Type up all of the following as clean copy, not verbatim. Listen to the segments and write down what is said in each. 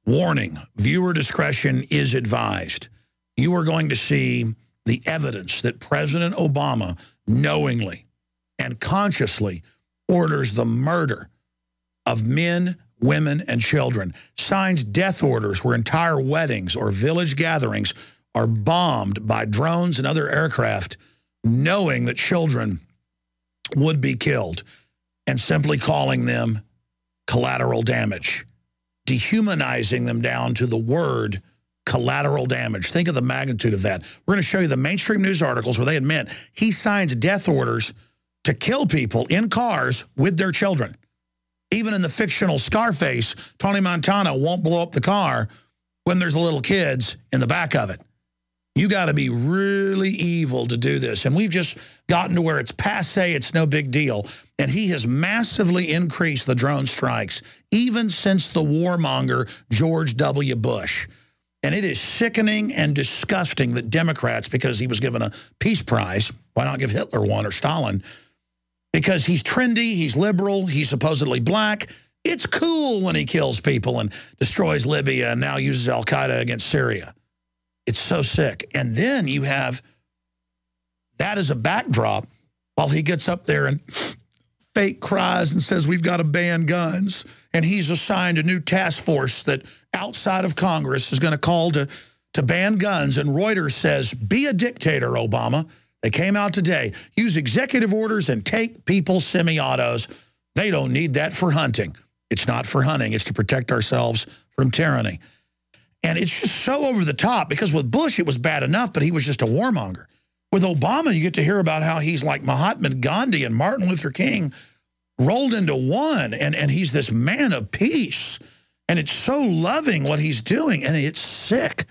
Warning, viewer discretion is advised. You are going to see the evidence that President Obama knowingly and consciously orders the murder of men, women, and children, signs death orders where entire weddings or village gatherings are bombed by drones and other aircraft, knowing that children would be killed, and simply calling them collateral damage, dehumanizing them down to the word collateral damage. Think of the magnitude of that. We're going to show you the mainstream news articles where they admit he signs death orders to kill people in cars with their children. Even in the fictional Scarface, Tony Montana won't blow up the car when there's little kids in the back of it. You got to be really evil to do this. And we've just gotten to where it's passé, it's no big deal. And he has massively increased the drone strikes, even since the warmonger George W. Bush. And it is sickening and disgusting that Democrats, because he was given a peace prize, why not give Hitler one or Stalin? Because he's trendy, he's liberal, he's supposedly black. It's cool when he kills people and destroys Libya and now uses al-Qaeda against Syria. It's so sick. And then you have that as a backdrop while he gets up there and fake cries and says, we've got to ban guns. And he's assigned a new task force that outside of Congress is going to call to ban guns. And Reuters says, be a dictator, Obama. They came out today. Use executive orders and take people's semi-autos. They don't need that for hunting. It's not for hunting. It's to protect ourselves from tyranny. And it's just so over the top, because with Bush, it was bad enough, but he was just a warmonger. With Obama, you get to hear about how he's like Mahatma Gandhi and Martin Luther King rolled into one, and he's this man of peace. And it's so loving what he's doing, and it's sick.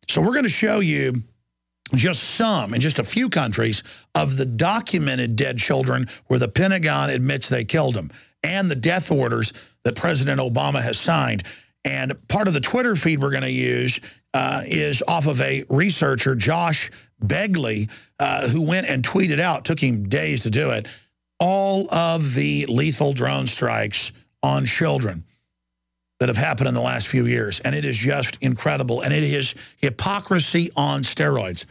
So we're going to show you just some, in just a few countries, of the documented dead children where the Pentagon admits they killed them, and the death orders that President Obama has signed. And part of the Twitter feed we're going to use is off of a researcher, Josh Begley, who went and tweeted out, took him days to do it, all of the lethal drone strikes on children that have happened in the last few years. And it is just incredible. And it is hypocrisy on steroids.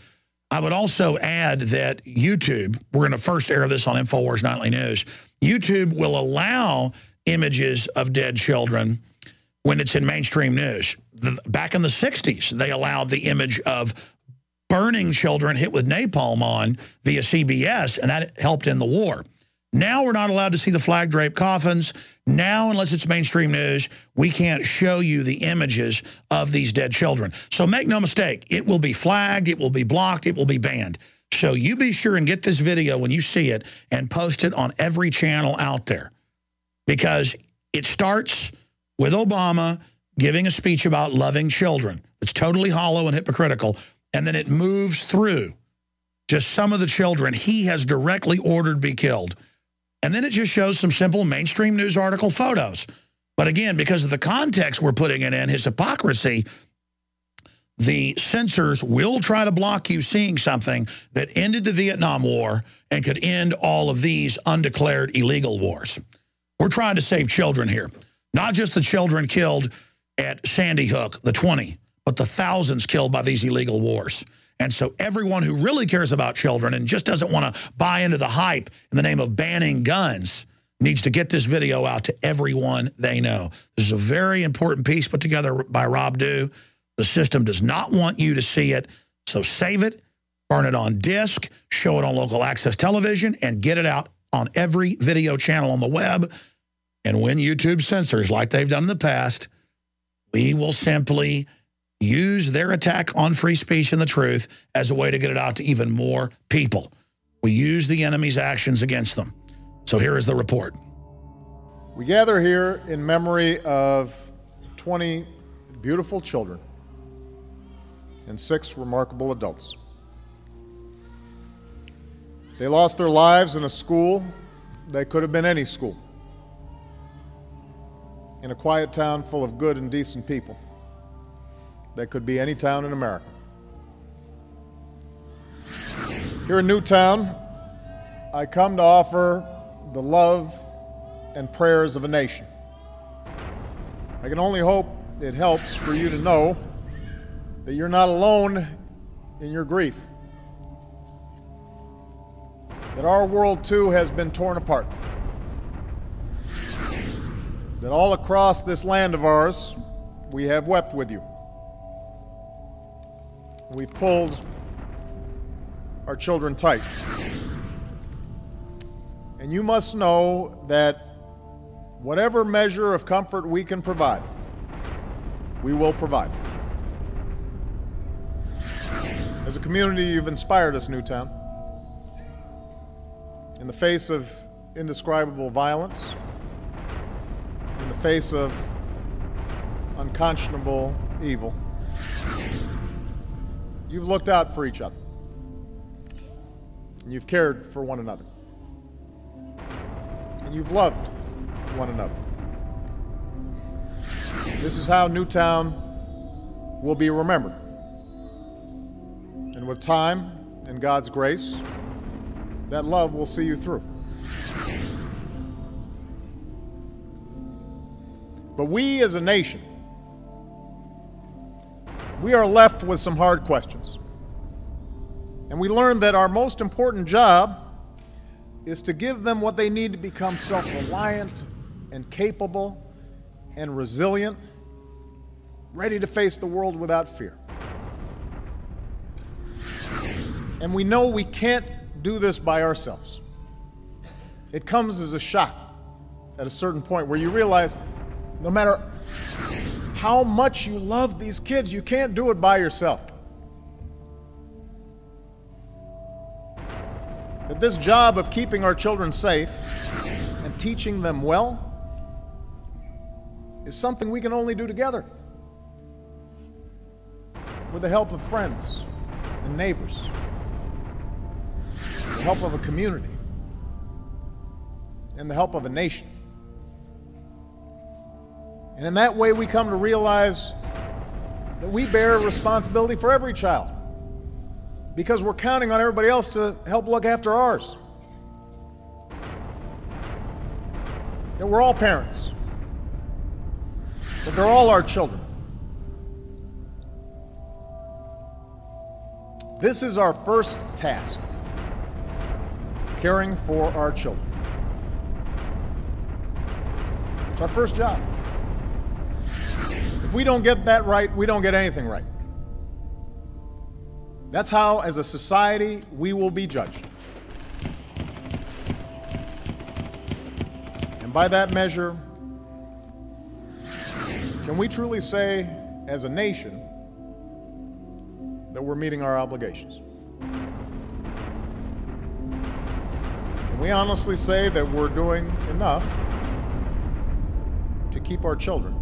I would also add that YouTube, we're going to first air this on InfoWars Nightly News, YouTube will allow images of dead children when it's in mainstream news. Back in the 60s, they allowed the image of burning children hit with napalm on via CBS, and that helped in the war. Now we're not allowed to see the flag-draped coffins. Now, unless it's mainstream news, we can't show you the images of these dead children. So make no mistake, it will be flagged, it will be blocked, it will be banned. So you be sure and get this video when you see it and post it on every channel out there. Because it starts with Obama giving a speech about loving children. It's totally hollow and hypocritical. And then it moves through just some of the children he has directly ordered be killed. And then it just shows some simple mainstream news article photos. But again, because of the context we're putting it in, his hypocrisy, the censors will try to block you seeing something that ended the Vietnam War and could end all of these undeclared illegal wars. We're trying to save children here. Not just the children killed at Sandy Hook, the 20, but the thousands killed by these illegal wars. And so everyone who really cares about children and just doesn't want to buy into the hype in the name of banning guns needs to get this video out to everyone they know. This is a very important piece put together by Rob Dew. The system does not want you to see it, so save it, burn it on disk, show it on local access television, and get it out on every video channel on the web. And when YouTube censors, like they've done in the past, we will simply use their attack on free speech and the truth as a way to get it out to even more people. We use the enemy's actions against them. So here is the report. We gather here in memory of 20 beautiful children and 6 remarkable adults. They lost their lives in a school. They could have been any school. In a quiet town full of good and decent people. That could be any town in America. Here in Newtown, I come to offer the love and prayers of a nation. I can only hope it helps for you to know that you're not alone in your grief. That our world too has been torn apart. That all across this land of ours, we have wept with you. We've pulled our children tight. And you must know that whatever measure of comfort we can provide, we will provide. As a community, you've inspired us, Newtown. In the face of indescribable violence, in the face of unconscionable evil, you've looked out for each other. And you've cared for one another. And you've loved one another. This is how Newtown will be remembered. And with time and God's grace, that love will see you through. But we as a nation, we are left with some hard questions. And we learned that our most important job is to give them what they need to become self-reliant and capable and resilient, ready to face the world without fear. And we know we can't do this by ourselves. It comes as a shock at a certain point where you realize no matter how much you love these kids, you can't do it by yourself. That this job of keeping our children safe and teaching them well is something we can only do together, with the help of friends and neighbors, the help of a community, and the help of a nation. And in that way, we come to realize that we bear responsibility for every child, because we're counting on everybody else to help look after ours. That we're all parents. That they're all our children. This is our first task, caring for our children. It's our first job. If we don't get that right, we don't get anything right. That's how, as a society, we will be judged. And by that measure, can we truly say, as a nation, that we're meeting our obligations? Can we honestly say that we're doing enough to keep our children,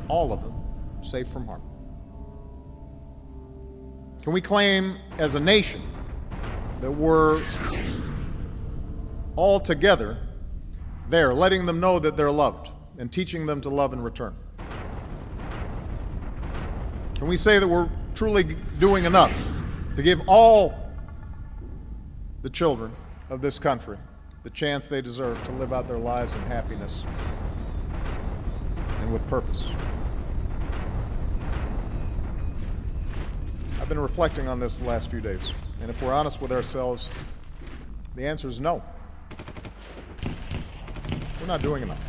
all of them, safe from harm? Can we claim as a nation that we're all together there, letting them know that they're loved and teaching them to love in return? Can we say that we're truly doing enough to give all the children of this country the chance they deserve to live out their lives in happiness and with purpose? I've been reflecting on this the last few days, and if we're honest with ourselves, the answer is no. We're not doing enough,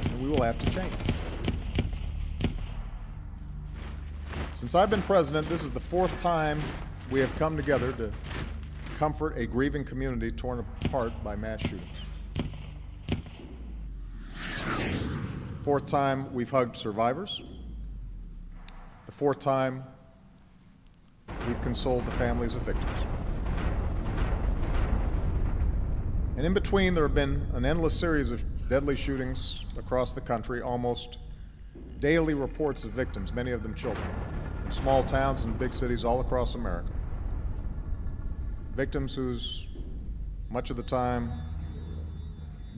and we will have to change. Since I've been president, this is the fourth time we have come together to comfort a grieving community torn apart by mass shootings. Fourth time we've hugged survivors. The fourth time we've consoled the families of victims. And in between, there have been an endless series of deadly shootings across the country, almost daily reports of victims, many of them children, in small towns and big cities all across America. Victims whose, much of the time,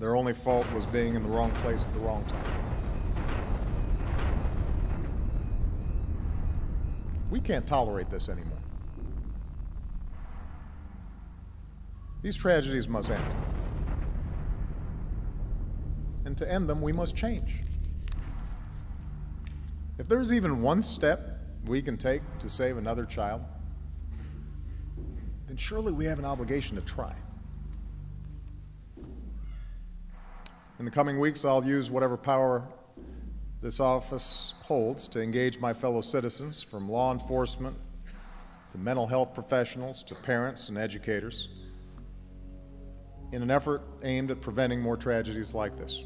their only fault was being in the wrong place at the wrong time. We can't tolerate this anymore. These tragedies must end. and to end them, we must change. If there's even one step we can take to save another child, then surely we have an obligation to try. In the coming weeks, I'll use whatever power this office holds to engage my fellow citizens, from law enforcement to mental health professionals to parents and educators, in an effort aimed at preventing more tragedies like this.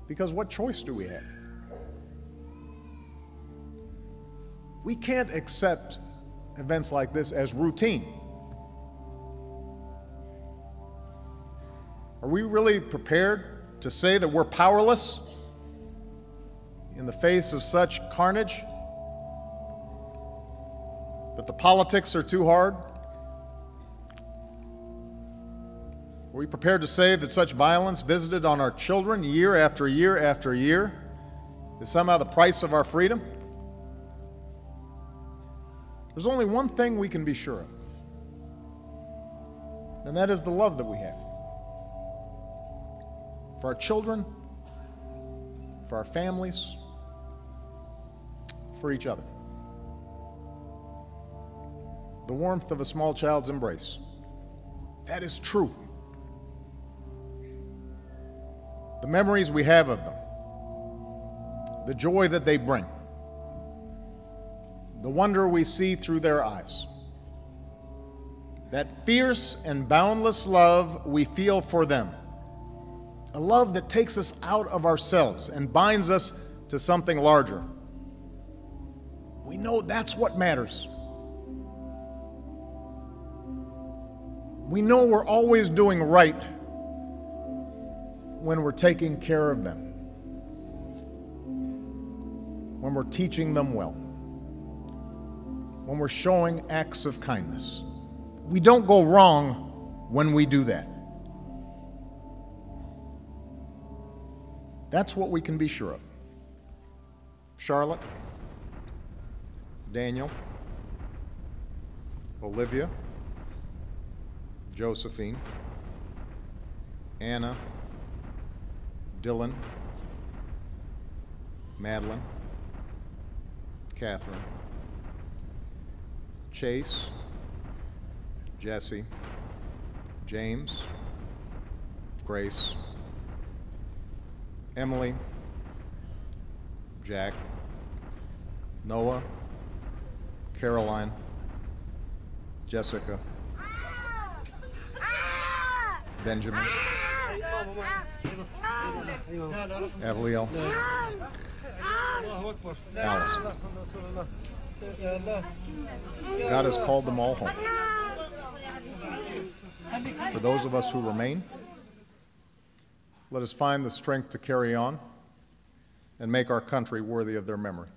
Because what choice do we have? We can't accept events like this as routine. Are we really prepared to say that we're powerless in the face of such carnage? That the politics are too hard? Are we prepared to say that such violence visited on our children year after year after year is somehow the price of our freedom? There's only one thing we can be sure of, and that is the love that we have for our children, for our families, for each other. The warmth of a small child's embrace. That is true. The memories we have of them, the joy that they bring, the wonder we see through their eyes, that fierce and boundless love we feel for them, a love that takes us out of ourselves and binds us to something larger. We know that's what matters. We know we're always doing right when we're taking care of them, when we're teaching them well, when we're showing acts of kindness. We don't go wrong when we do that. That's what we can be sure of. Charlotte, Daniel, Olivia, Josephine, Anna, Dylan, Madeline, Catherine, Chase, Jesse, James, Grace, Emily, Jack, Noah, Caroline, Jessica, Benjamin, Avliel, Allison. God has called them all home. For those of us who remain, let us find the strength to carry on and make our country worthy of their memory.